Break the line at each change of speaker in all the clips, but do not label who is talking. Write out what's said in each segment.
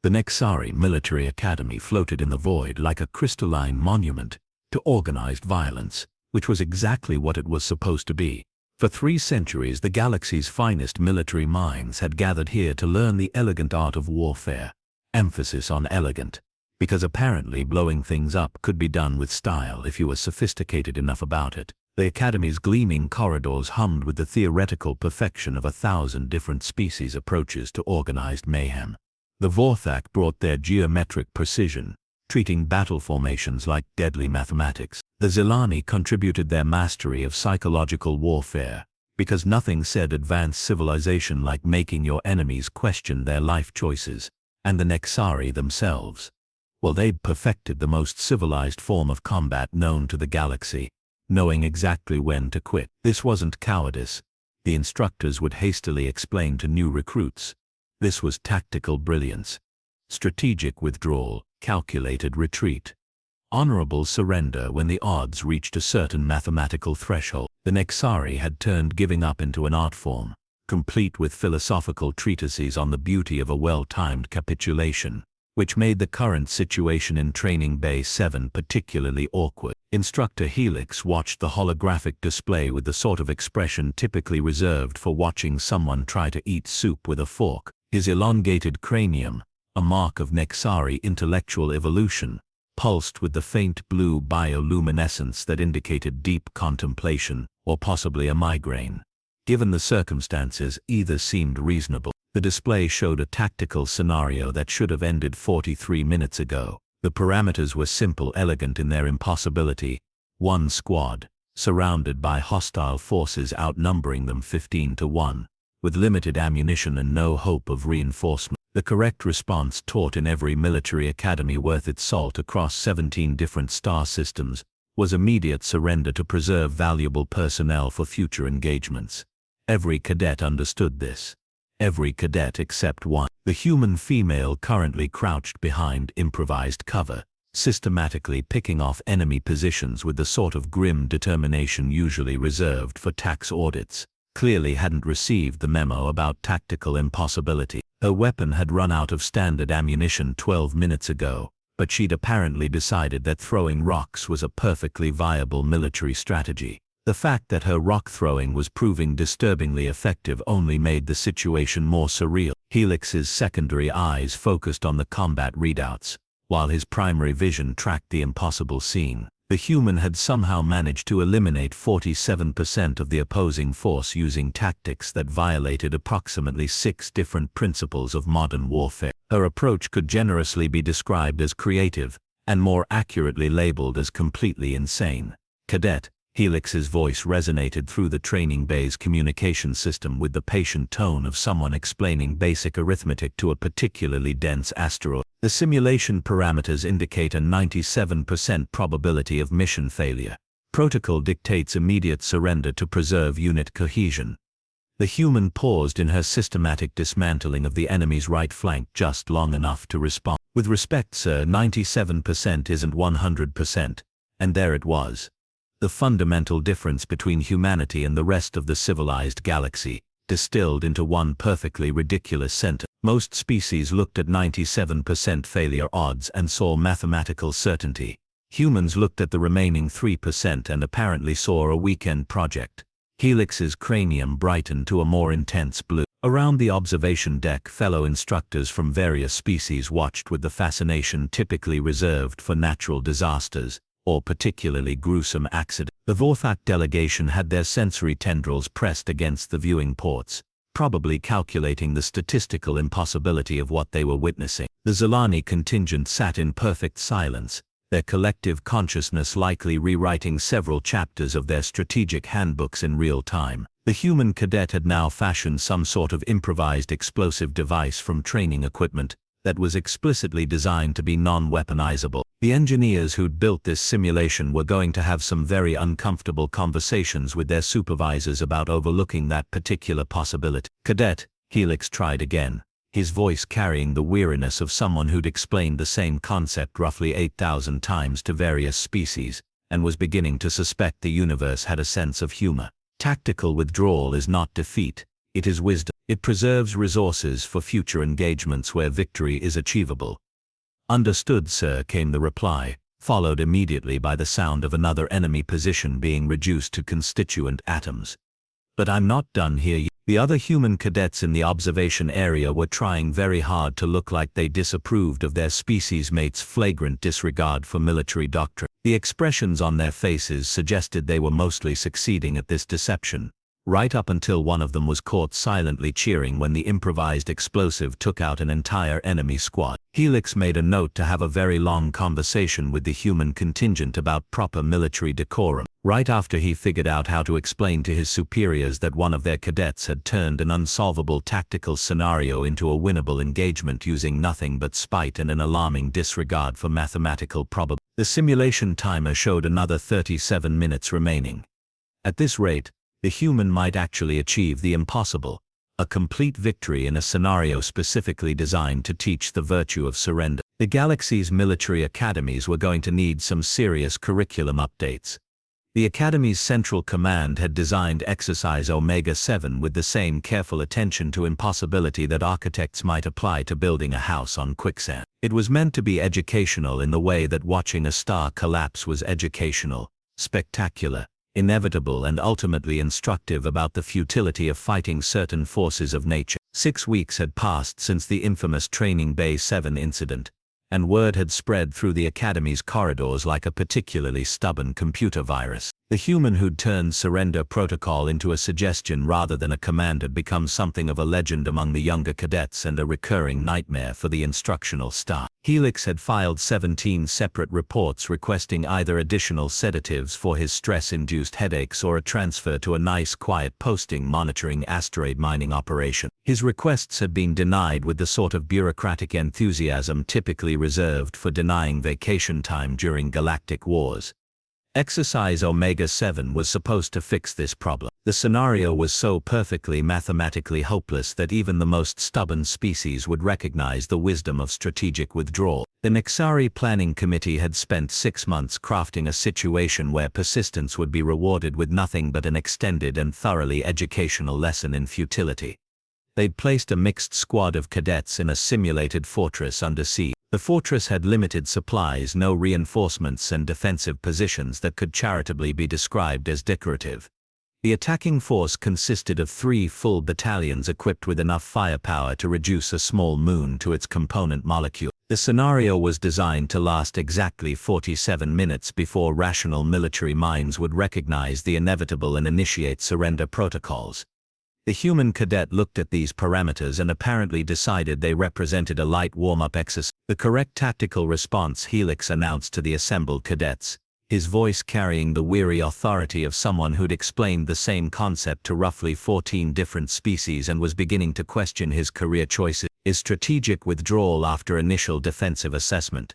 The Nexari Military Academy floated in the void like a crystalline monument to organized violence, which was exactly what it was supposed to be. For 3 centuries, the galaxy's finest military minds had gathered here to learn the elegant art of warfare. Emphasis on elegant, because apparently blowing things up could be done with style if you were sophisticated enough about it. The Academy's gleaming corridors hummed with the theoretical perfection of 1,000 different species approaches to organized mayhem. The Vorthak brought their geometric precision, treating battle formations like deadly mathematics. The Zilani contributed their mastery of psychological warfare, because nothing said advanced civilization like making your enemies question their life choices. And the Nexari themselves, well, they perfected the most civilized form of combat known to the galaxy, knowing exactly when to quit. This wasn't cowardice, the instructors would hastily explain to new recruits. This was tactical brilliance, strategic withdrawal, calculated retreat, honorable surrender when the odds reached a certain mathematical threshold. The Nexari had turned giving up into an art form, complete with philosophical treatises on the beauty of a well-timed capitulation, which made the current situation in Training Bay 7 particularly awkward. Instructor Helix watched the holographic display with the sort of expression typically reserved for watching someone try to eat soup with a fork. His elongated cranium, a mark of Nexari intellectual evolution, pulsed with the faint blue bioluminescence that indicated deep contemplation, or possibly a migraine. Given the circumstances, either seemed reasonable. The display showed a tactical scenario that should have ended 43 minutes ago. The parameters were simple, elegant in their impossibility. 1 squad, surrounded by hostile forces outnumbering them 15 to 1, with limited ammunition and no hope of reinforcement. The correct response, taught in every military academy worth its salt across 17 different star systems, was immediate surrender to preserve valuable personnel for future engagements. Every cadet understood this. Every cadet except one. The human female currently crouched behind improvised cover, systematically picking off enemy positions with the sort of grim determination usually reserved for tax audits. Clearly hadn't received the memo about tactical impossibility. Her weapon had run out of standard ammunition 12 minutes ago, but she'd apparently decided that throwing rocks was a perfectly viable military strategy. The fact that her rock throwing was proving disturbingly effective only made the situation more surreal. Helix's secondary eyes focused on the combat readouts, while his primary vision tracked the impossible scene. The human had somehow managed to eliminate 47% of the opposing force using tactics that violated approximately 6 different principles of modern warfare. Her approach could generously be described as creative, and more accurately labeled as completely insane. Cadet, Helix's voice resonated through the training bay's communication system with the patient tone of someone explaining basic arithmetic to a particularly dense asteroid. The simulation parameters indicate a 97% probability of mission failure. Protocol dictates immediate surrender to preserve unit cohesion. The human paused in her systematic dismantling of the enemy's right flank just long enough to respond. With respect, sir, 97% isn't 100%. And there it was. The fundamental difference between humanity and the rest of the civilized galaxy, distilled into one perfectly ridiculous sentence. Most species looked at 97% failure odds and saw mathematical certainty. Humans looked at the remaining 3% and apparently saw a weekend project. Helix's cranium brightened to a more intense blue. Around the observation deck, fellow instructors from various species watched with the fascination typically reserved for natural disasters or particularly gruesome accidents. The Vorthak delegation had their sensory tendrils pressed against the viewing ports, probably calculating the statistical impossibility of what they were witnessing. The Zilani contingent sat in perfect silence, their collective consciousness likely rewriting several chapters of their strategic handbooks in real time. The human cadet had now fashioned some sort of improvised explosive device from training equipment that was explicitly designed to be non-weaponizable. The engineers who'd built this simulation were going to have some very uncomfortable conversations with their supervisors about overlooking that particular possibility. Cadet, Helix tried again, his voice carrying the weariness of someone who'd explained the same concept roughly 8,000 times to various species, and was beginning to suspect the universe had a sense of humor. Tactical withdrawal is not defeat, it is wisdom. It preserves resources for future engagements where victory is achievable. Understood, sir, came the reply, followed immediately by the sound of another enemy position being reduced to constituent atoms. But I'm not done here yet. The other human cadets in the observation area were trying very hard to look like they disapproved of their species mates' flagrant disregard for military doctrine. The expressions on their faces suggested they were mostly succeeding at this deception, right up until one of them was caught silently cheering when the improvised explosive took out an entire enemy squad. Helix made a note to have a very long conversation with the human contingent about proper military decorum, right after he figured out how to explain to his superiors that one of their cadets had turned an unsolvable tactical scenario into a winnable engagement using nothing but spite and an alarming disregard for mathematical probability. The simulation timer showed another 37 minutes remaining. At this rate, the human might actually achieve the impossible, a complete victory in a scenario specifically designed to teach the virtue of surrender. The galaxy's military academies were going to need some serious curriculum updates. The Academy's Central Command had designed Exercise Omega-7 with the same careful attention to impossibility that architects might apply to building a house on quicksand. It was meant to be educational in the way that watching a star collapse was educational, spectacular, inevitable, and ultimately instructive about the futility of fighting certain forces of nature. 6 weeks had passed since the infamous Training Bay 7 incident, and word had spread through the Academy's corridors like a particularly stubborn computer virus. The human who'd turned surrender protocol into a suggestion rather than a command had become something of a legend among the younger cadets and a recurring nightmare for the instructional staff. Helix had filed 17 separate reports requesting either additional sedatives for his stress-induced headaches or a transfer to a nice quiet posting monitoring asteroid mining operation. His requests had been denied with the sort of bureaucratic enthusiasm typically reserved for denying vacation time during galactic wars. Exercise Omega-7 was supposed to fix this problem. The scenario was so perfectly mathematically hopeless that even the most stubborn species would recognize the wisdom of strategic withdrawal. The Nixari Planning Committee had spent 6 months crafting a situation where persistence would be rewarded with nothing but an extended and thoroughly educational lesson in futility. They'd placed a mixed squad of cadets in a simulated fortress under siege. The fortress had limited supplies, no reinforcements, and defensive positions that could charitably be described as decorative. The attacking force consisted of 3 full battalions equipped with enough firepower to reduce a small moon to its component molecule. The scenario was designed to last exactly 47 minutes before rational military minds would recognize the inevitable and initiate surrender protocols. The human cadet looked at these parameters and apparently decided they represented a light warm-up exercise. The correct tactical response, Helix announced to the assembled cadets, his voice carrying the weary authority of someone who'd explained the same concept to roughly 14 different species and was beginning to question his career choices, is strategic withdrawal after initial defensive assessment.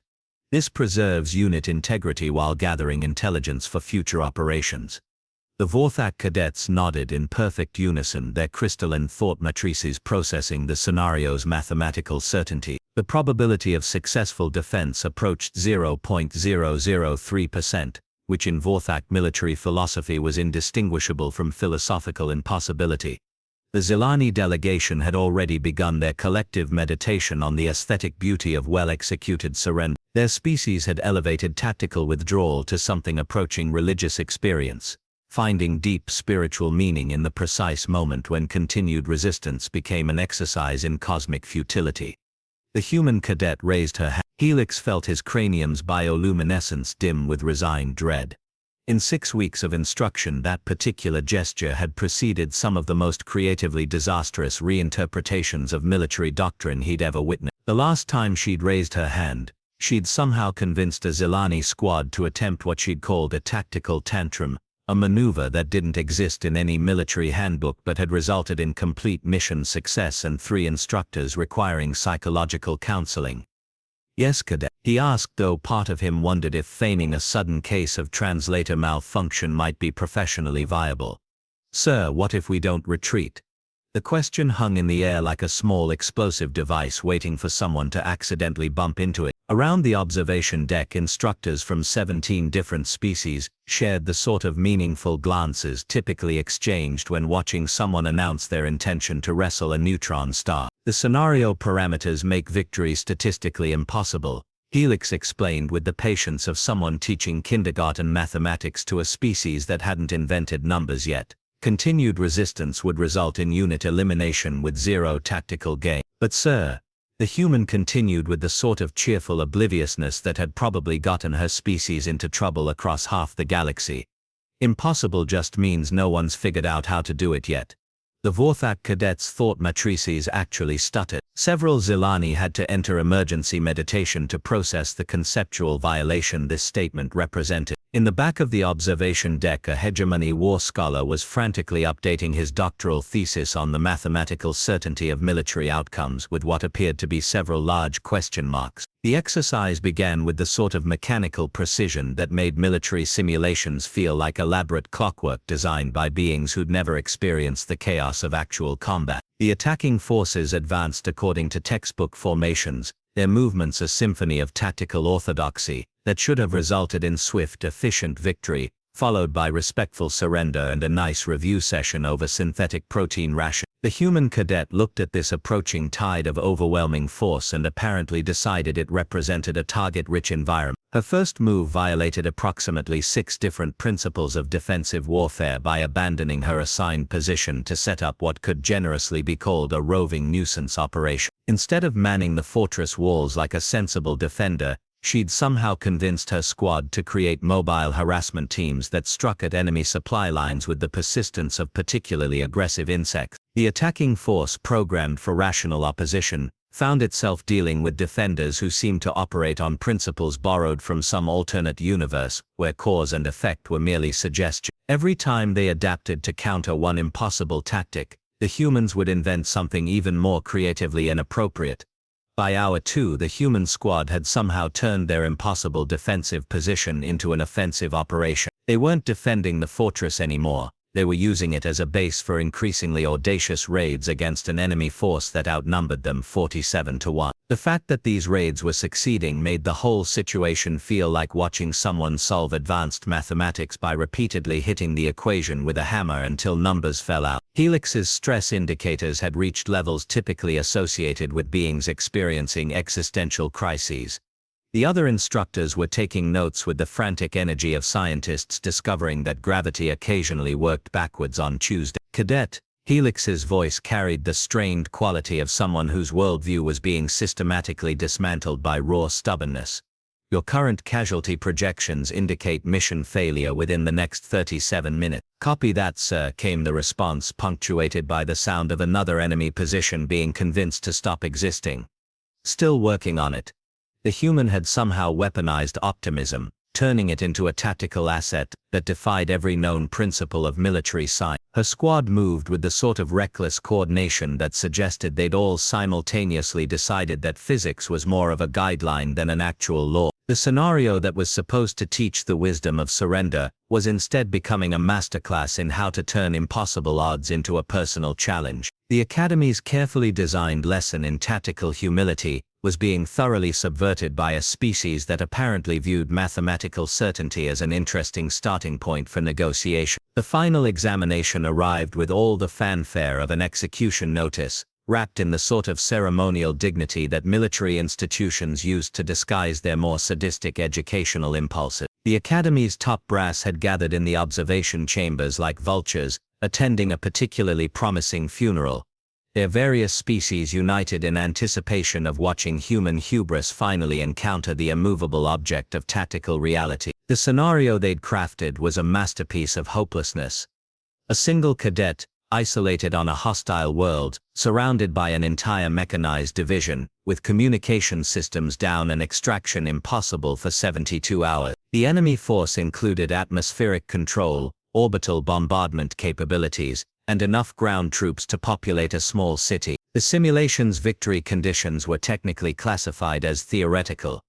This preserves unit integrity while gathering intelligence for future operations. The Vorthak cadets nodded in perfect unison, their crystalline thought matrices processing the scenario's mathematical certainty. The probability of successful defense approached 0.003%, which in Vorthak military philosophy was indistinguishable from philosophical impossibility. The Zilani delegation had already begun their collective meditation on the aesthetic beauty of well-executed surrender. Their species had elevated tactical withdrawal to something approaching religious experience, finding deep spiritual meaning in the precise moment when continued resistance became an exercise in cosmic futility. The human cadet raised her hand. Helix felt his cranium's bioluminescence dim with resigned dread. In 6 weeks of instruction, that particular gesture had preceded some of the most creatively disastrous reinterpretations of military doctrine he'd ever witnessed. The last time she'd raised her hand, she'd somehow convinced a Zilani squad to attempt what she'd called a tactical tantrum, a maneuver that didn't exist in any military handbook but had resulted in complete mission success and 3 instructors requiring psychological counseling. Yes, cadet, he asked, though part of him wondered if feigning a sudden case of translator malfunction might be professionally viable. Sir, what if we don't retreat? The question hung in the air like a small explosive device waiting for someone to accidentally bump into it. Around the observation deck, instructors from 17 different species shared the sort of meaningful glances typically exchanged when watching someone announce their intention to wrestle a neutron star. The scenario parameters make victory statistically impossible, Helix explained with the patience of someone teaching kindergarten mathematics to a species that hadn't invented numbers yet. Continued resistance would result in unit elimination with zero tactical gain. But sir, the human continued with the sort of cheerful obliviousness that had probably gotten her species into trouble across half the galaxy. Impossible just means no one's figured out how to do it yet. The Vorthak cadets' thought matrices actually stuttered. Several Zilani had to enter emergency meditation to process the conceptual violation this statement represented. In the back of the observation deck, a hegemony war scholar was frantically updating his doctoral thesis on the mathematical certainty of military outcomes with what appeared to be several large question marks. The exercise began with the sort of mechanical precision that made military simulations feel like elaborate clockwork designed by beings who'd never experienced the chaos of actual combat. The attacking forces advanced according to textbook formations, their movements a symphony of tactical orthodoxy that should have resulted in swift, efficient victory, followed by respectful surrender and a nice review session over synthetic protein ration. The human cadet looked at this approaching tide of overwhelming force and apparently decided it represented a target-rich environment. Her first move violated approximately 6 different principles of defensive warfare by abandoning her assigned position to set up what could generously be called a roving nuisance operation. Instead of manning the fortress walls like a sensible defender, she'd somehow convinced her squad to create mobile harassment teams that struck at enemy supply lines with the persistence of particularly aggressive insects. The attacking force, programmed for rational opposition, found itself dealing with defenders who seemed to operate on principles borrowed from some alternate universe, where cause and effect were merely suggestion. Every time they adapted to counter one impossible tactic, the humans would invent something even more creatively inappropriate. By hour 2, the human squad had somehow turned their impossible defensive position into an offensive operation. They weren't defending the fortress anymore, they were using it as a base for increasingly audacious raids against an enemy force that outnumbered them 47-1. The fact that these raids were succeeding made the whole situation feel like watching someone solve advanced mathematics by repeatedly hitting the equation with a hammer until numbers fell out. Helix's stress indicators had reached levels typically associated with beings experiencing existential crises. The other instructors were taking notes with the frantic energy of scientists discovering that gravity occasionally worked backwards on Tuesday. Cadet, Helix's voice carried the strained quality of someone whose worldview was being systematically dismantled by raw stubbornness. Your current casualty projections indicate mission failure within the next 37 minutes. Copy that, sir, came the response, punctuated by the sound of another enemy position being convinced to stop existing. Still working on it. The human had somehow weaponized optimism, turning it into a tactical asset that defied every known principle of military science. Her squad moved with the sort of reckless coordination that suggested they'd all simultaneously decided that physics was more of a guideline than an actual law. The scenario that was supposed to teach the wisdom of surrender was instead becoming a masterclass in how to turn impossible odds into a personal challenge. The Academy's carefully designed lesson in tactical humility was being thoroughly subverted by a species that apparently viewed mathematical certainty as an interesting starting point for negotiation. The final examination arrived with all the fanfare of an execution notice, wrapped in the sort of ceremonial dignity that military institutions used to disguise their more sadistic educational impulses. The Academy's top brass had gathered in the observation chambers like vultures, attending a particularly promising funeral. Their various species united in anticipation of watching human hubris finally encounter the immovable object of tactical reality. The scenario they'd crafted was a masterpiece of hopelessness. A single cadet, isolated on a hostile world, surrounded by an entire mechanized division, with communication systems down and extraction impossible for 72 hours. The enemy force included atmospheric control, orbital bombardment capabilities, and enough ground troops to populate a small city. The simulation's victory conditions were technically classified as theoretical,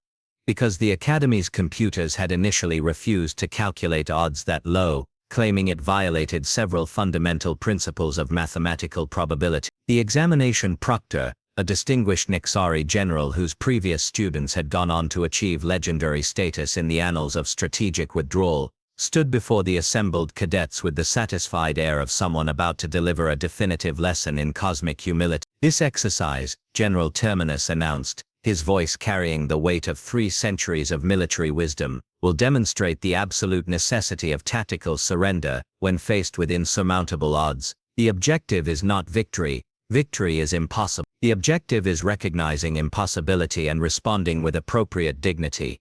because the Academy's computers had initially refused to calculate odds that low, claiming it violated several fundamental principles of mathematical probability. The examination proctor,
a distinguished Nixari general whose previous students had gone on to achieve legendary status in the annals of strategic withdrawal, stood before the assembled cadets with the satisfied air of someone about to deliver a definitive lesson in cosmic humility. "This exercise," General Terminus announced, his voice carrying the weight of 3 centuries of military wisdom, "will demonstrate the absolute necessity of tactical surrender when faced with insurmountable odds. The objective is not victory. Victory is impossible. The objective is recognizing impossibility and responding with appropriate dignity."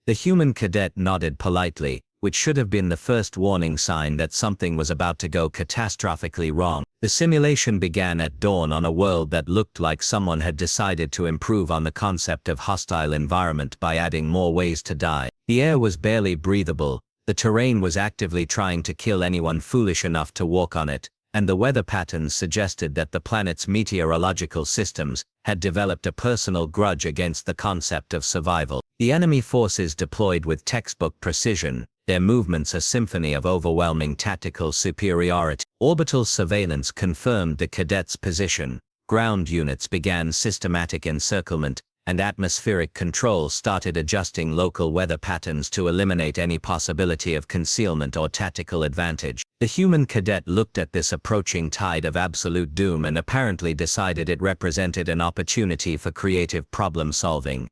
The human cadet nodded politely, which should have been the first warning sign that something was about to go catastrophically wrong. The simulation began at dawn on a world that looked like someone had decided to improve on the concept of hostile environment by adding more ways to die. The air was barely breathable, the terrain was actively trying to kill anyone foolish enough to walk on it, and the weather patterns suggested that the planet's meteorological systems had developed a personal grudge against the concept of survival. The enemy forces deployed with textbook precision, their movements a symphony of overwhelming tactical superiority. Orbital surveillance confirmed the cadets' position, ground units began systematic encirclement, and atmospheric control started adjusting local weather patterns to eliminate any possibility of concealment or tactical advantage. The human cadet looked at this approaching tide of absolute doom and apparently decided it represented an opportunity for creative problem solving.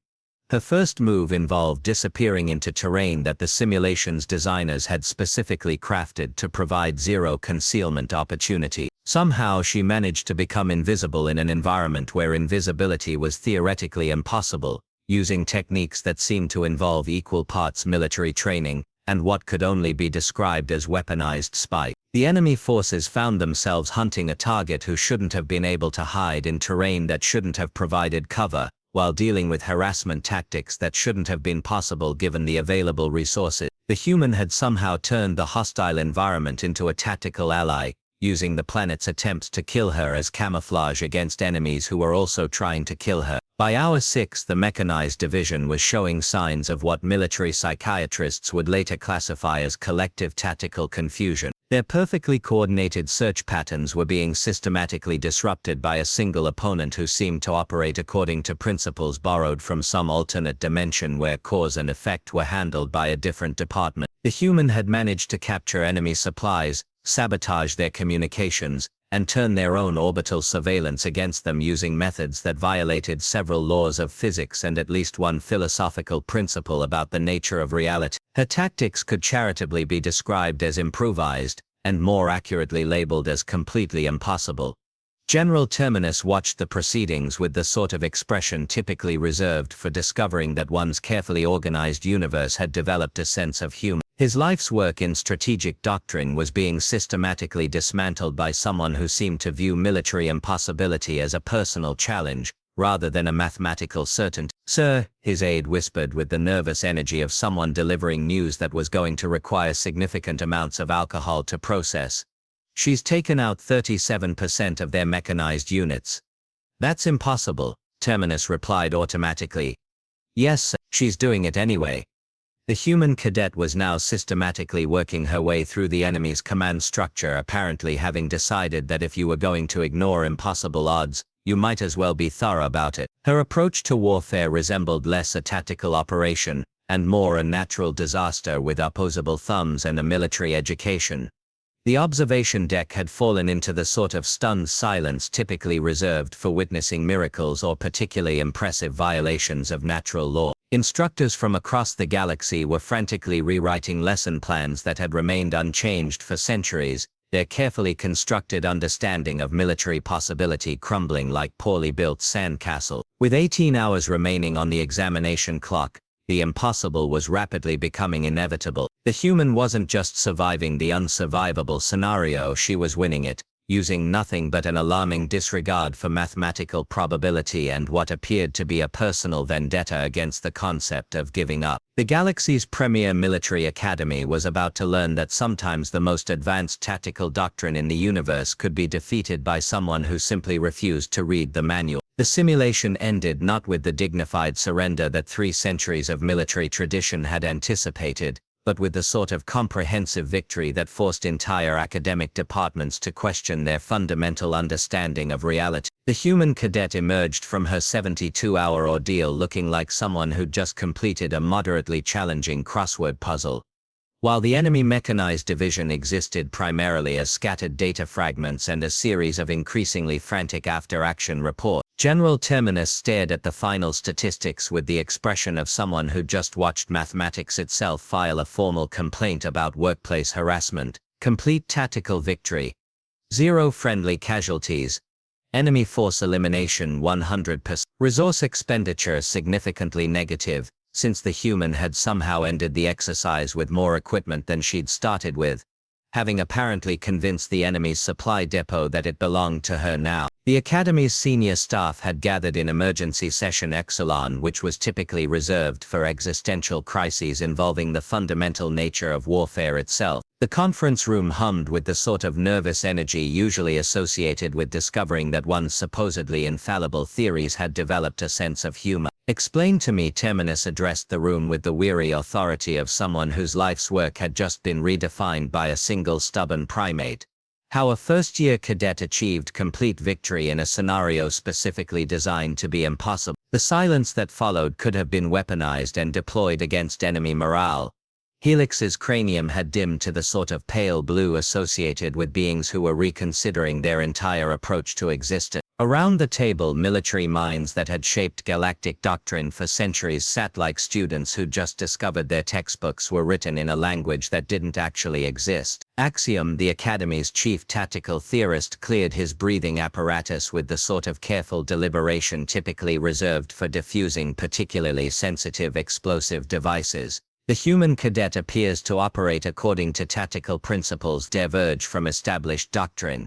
Her first move involved disappearing into terrain that the simulation's designers had specifically crafted to provide zero concealment opportunity. Somehow she managed to become invisible in an environment where invisibility was theoretically impossible, using techniques that seemed to involve equal parts military training and what could only be described as weaponized spite. The enemy forces found themselves hunting a target who shouldn't have been able to hide in terrain that shouldn't have provided cover, while dealing with harassment tactics that shouldn't have been possible given the available resources. The human had somehow turned the hostile environment into a tactical ally, using the planet's attempts to kill her as camouflage against enemies who were also trying to kill her. By hour 6, the mechanized division was showing signs of what military psychiatrists would later classify as collective tactical confusion. Their perfectly coordinated search patterns were being systematically disrupted by a single opponent who seemed to operate according to principles borrowed from some alternate dimension where cause and effect were handled by a different department. The human had managed to capture enemy supplies, sabotage their communications, and turn their own orbital surveillance against them using methods that violated several laws of physics and at least one philosophical principle about the nature of reality. Her tactics could charitably be described as improvised, and more accurately labeled as completely impossible. General Terminus watched the proceedings with the sort of expression typically reserved for discovering that one's carefully organized universe had developed a sense of humor. His life's work in strategic doctrine was being systematically dismantled by someone who seemed to view military impossibility as a personal challenge, rather than a mathematical certainty. "Sir," his aide whispered with the nervous energy of someone delivering news that was going to require significant amounts of alcohol to process. "She's taken out 37% of their mechanized units." "That's impossible," Terminus replied automatically. "Yes, sir, she's doing it anyway." The human cadet was now systematically working her way through the enemy's command structure, apparently having decided that if you were going to ignore impossible odds, you might as well be thorough about it. Her approach to warfare resembled less a tactical operation, and more a natural disaster with opposable thumbs and a military education. The observation deck had fallen into the sort of stunned silence typically reserved for witnessing miracles or particularly impressive violations of natural law. Instructors from across the galaxy were frantically rewriting lesson plans that had remained unchanged for centuries, their carefully constructed understanding of military possibility crumbling like poorly built sandcastle. With 18 hours remaining on the examination clock, the impossible was rapidly becoming inevitable. The human wasn't just surviving the unsurvivable scenario, she was winning it, using nothing but an alarming disregard for mathematical probability and what appeared to be a personal vendetta against the concept of giving up. The galaxy's premier military academy was about to learn that sometimes the most advanced tactical doctrine in the universe could be defeated by someone who simply refused to read the manual. The simulation ended not with the dignified surrender that 3 centuries of military tradition had anticipated, but with the sort of comprehensive victory that forced entire academic departments to question their fundamental understanding of reality. The human cadet emerged from her 72-hour ordeal looking like someone who'd just completed a moderately challenging crossword puzzle. While the enemy mechanized division existed primarily as scattered data fragments and a series of increasingly frantic after-action reports, General Terminus stared at the final statistics with the expression of someone who just watched mathematics itself file a formal complaint about workplace harassment. Complete tactical victory. 0 friendly casualties. Enemy force elimination 100%. Resource expenditure significantly negative, since the human had somehow ended the exercise with more equipment than she'd started with, having apparently convinced the enemy's supply depot that it belonged to her now. The Academy's senior staff had gathered in emergency session Exelon, which was typically reserved for existential crises involving the fundamental nature of warfare itself. The conference room hummed with the sort of nervous energy usually associated with discovering that one's supposedly infallible theories had developed a sense of humor. "Explain to me," Terminus addressed the room with the weary authority of someone whose life's work had just been redefined by a single stubborn primate, "how a first-year cadet achieved complete victory in a scenario specifically designed to be impossible." The silence that followed could have been weaponized and deployed against enemy morale. Helix's cranium had dimmed to the sort of pale blue associated with beings who were reconsidering their entire approach to existence. Around the table, military minds that had shaped galactic doctrine for centuries sat like students who'd just discovered their textbooks were written in a language that didn't actually exist. Axiom, the Academy's chief tactical theorist, cleared his breathing apparatus with the sort of careful deliberation typically reserved for diffusing particularly sensitive explosive devices. The human cadet appears to operate according to tactical principles diverge from established doctrine.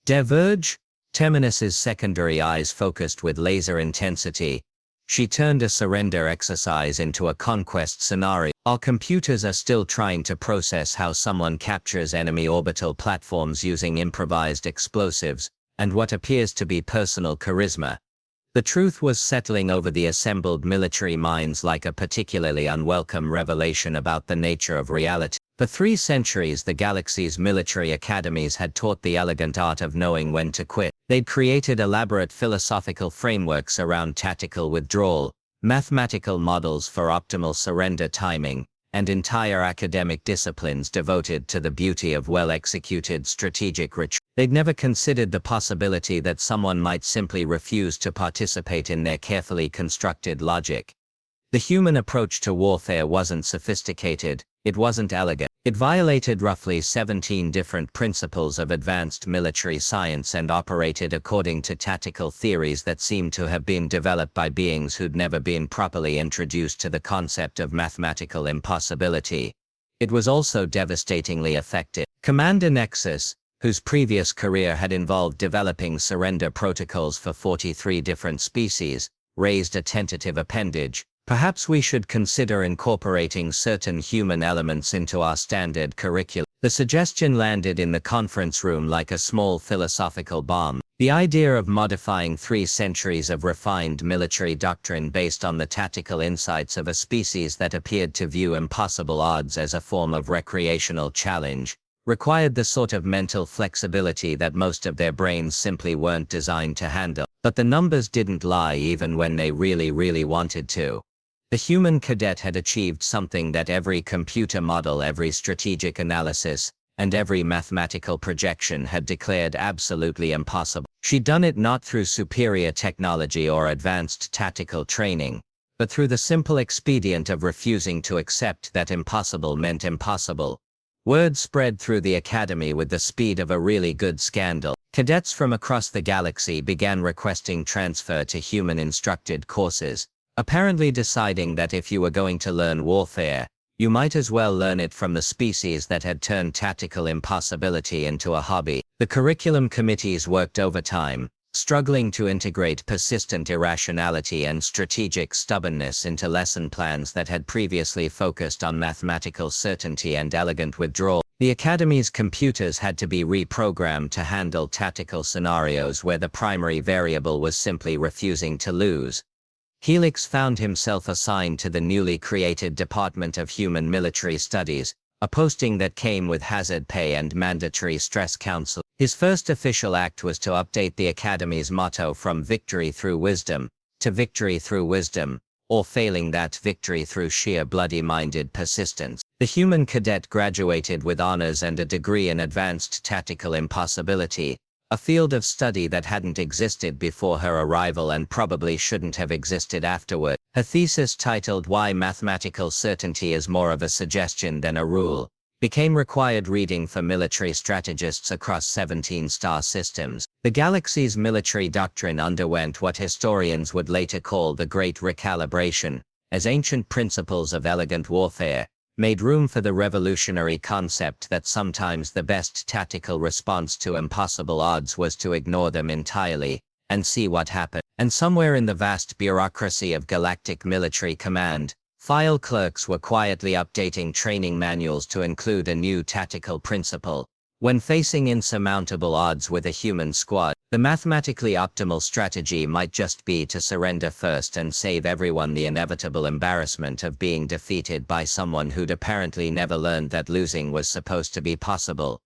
Diverge? Terminus's secondary eyes focused with laser intensity. She turned a surrender exercise into a conquest scenario. Our computers are still trying to process how someone captures enemy orbital platforms using improvised explosives, and what appears to be personal charisma. The truth was settling over the assembled military minds like a particularly unwelcome revelation about the nature of reality. For 3 centuries, the galaxy's military academies had taught the elegant art of knowing when to quit. They'd created elaborate philosophical frameworks around tactical withdrawal, mathematical models for optimal surrender timing, and entire academic disciplines devoted to the beauty of well-executed strategic retreat. They'd never considered the possibility that someone might simply refuse to participate in their carefully constructed logic. The human approach to warfare wasn't sophisticated, it wasn't elegant. It violated roughly 17 different principles of advanced military science and operated according to tactical theories that seemed to have been developed by beings who'd never been properly introduced to the concept of mathematical impossibility. It was also devastatingly effective. Commander Nexus, whose previous career had involved developing surrender protocols for 43 different species, raised a tentative appendage. "Perhaps we should consider incorporating certain human elements into our standard curriculum." The suggestion landed in the conference room like a small philosophical bomb. The idea of modifying 3 centuries of refined military doctrine based on the tactical insights of a species that appeared to view impossible odds as a form of recreational challenge required the sort of mental flexibility that most of their brains simply weren't designed to handle. But the numbers didn't lie even when they really wanted to. The human cadet had achieved something that every computer model, every strategic analysis, and every mathematical projection had declared absolutely impossible. She'd done it not through superior technology or advanced tactical training, but through the simple expedient of refusing to accept that impossible meant impossible. Word spread through the Academy with the speed of a really good scandal. Cadets from across the galaxy began requesting transfer to human-instructed courses, apparently deciding that if you were going to learn warfare, you might as well learn it from the species that had turned tactical impossibility into a hobby. The curriculum committees worked overtime, struggling to integrate persistent irrationality and strategic stubbornness into lesson plans that had previously focused on mathematical certainty and elegant withdrawal. The Academy's computers had to be reprogrammed to handle tactical scenarios where the primary variable was simply refusing to lose. Helix found himself assigned to the newly created Department of Human Military Studies, a posting that came with hazard pay and mandatory stress counsel. His first official act was to update the Academy's motto from victory through wisdom to victory through wisdom, or failing that, victory through sheer bloody-minded persistence. The human cadet graduated with honors and a degree in advanced tactical impossibility, a field of study that hadn't existed before her arrival and probably shouldn't have existed afterward. Her thesis, titled "Why Mathematical Certainty is More of a Suggestion Than a Rule," became required reading for military strategists across 17 star systems. The galaxy's military doctrine underwent what historians would later call the Great Recalibration, as ancient principles of elegant warfare made room for the revolutionary concept that sometimes the best tactical response to impossible odds was to ignore them entirely and see what happened. And somewhere in the vast bureaucracy of Galactic Military Command, file clerks were quietly updating training manuals to include a new tactical principle. When facing insurmountable odds with a human squad, the mathematically optimal strategy might just be to surrender first and save everyone the inevitable embarrassment of being defeated by someone who'd apparently never learned that losing was supposed to be possible.